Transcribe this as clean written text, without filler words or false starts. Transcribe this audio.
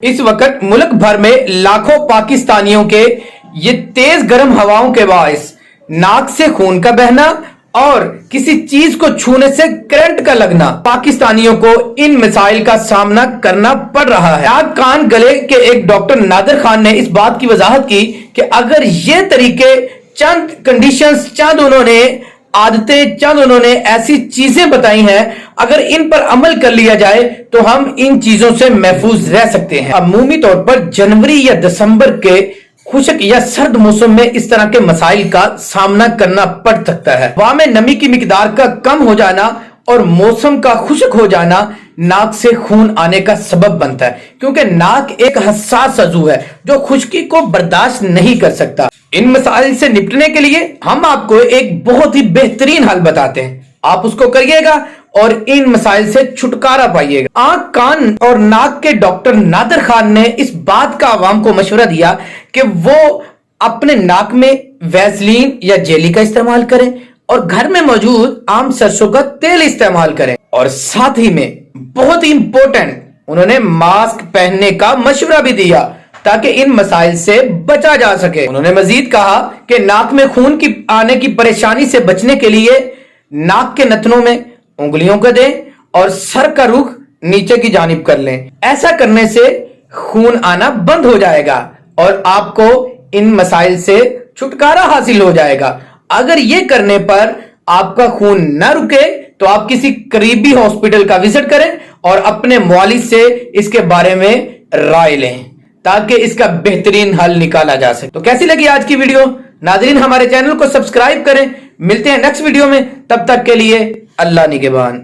इस वक्त मुल्क भर में लाखों पाकिस्तानियों के ये तेज गर्म हवाओं के बायस नाक से खून का बहना और किसी चीज को छूने से करंट का लगना पाकिस्तानियों को इन मसाइल का सामना करना पड़ रहा है। नाक कान गले के एक डॉक्टर नादिर खान ने इस बात की वजाहत की कि अगर ये तरीके चंद कंडीशंस चंद उन्होंने आदतें चंद उन्होंने ऐसी चीजें बताई हैं, अगर इन पर अमल कर लिया जाए तो हम इन चीजों से महफूज रह सकते हैं। अमूमी तौर पर जनवरी या दिसंबर के खुश्क या सर्द मौसम में इस तरह के मसाइल का सामना करना पड़ सकता है। हवा में नमी की मिकदार का कम हो जाना और मौसम का खुश्क हो जाना नाक से खून आने का सबब बनता है, क्योंकि नाक एक हसास अज़ू है जो खुश्की को बर्दाश्त नहीं कर सकता। इन मसाइल से निपटने के लिए हम आपको एक बहुत ही बेहतरीन हल बताते हैं, आप उसको करिएगा और इन मसाइल से छुटकारा पाइएगा। आंख कान और नाक के डॉक्टर नादिर खान ने इस बात का आवाम को मशवरा दिया कि वो अपने नाक में वैसलीन या जेली का इस्तेमाल करें और घर में मौजूद आम सरसों का तेल इस्तेमाल करें, और साथ ही में बहुत ही इंपॉर्टेंट उन्होंने मास्क पहनने का मशवरा भी दिया ताकि इन मसाइल से बचा जा सके। उन्होंने मजीद कहा कि नाक में खून की आने की परेशानी से बचने के लिए नाक के नथनों में उंगलियों को दें और सर का रुख नीचे की जानिब कर लें। ऐसा करने से खून आना बंद हो जाएगा और आपको इन मसाइल से छुटकारा हासिल हो जाएगा। अगर ये करने पर आपका खून न रुके तो आप किसी करीबी हॉस्पिटल का विजिट करें और अपने मुआलिज से इसके बारे में राय लें ताकि इसका बेहतरीन हल निकाला जा सके। तो कैसी लगी आज की वीडियो? नाज़रीन, हमारे चैनल को सब्सक्राइब करें। मिलते हैं नेक्स्ट वीडियो में, तब तक के लिए अल्लाह निगहबान।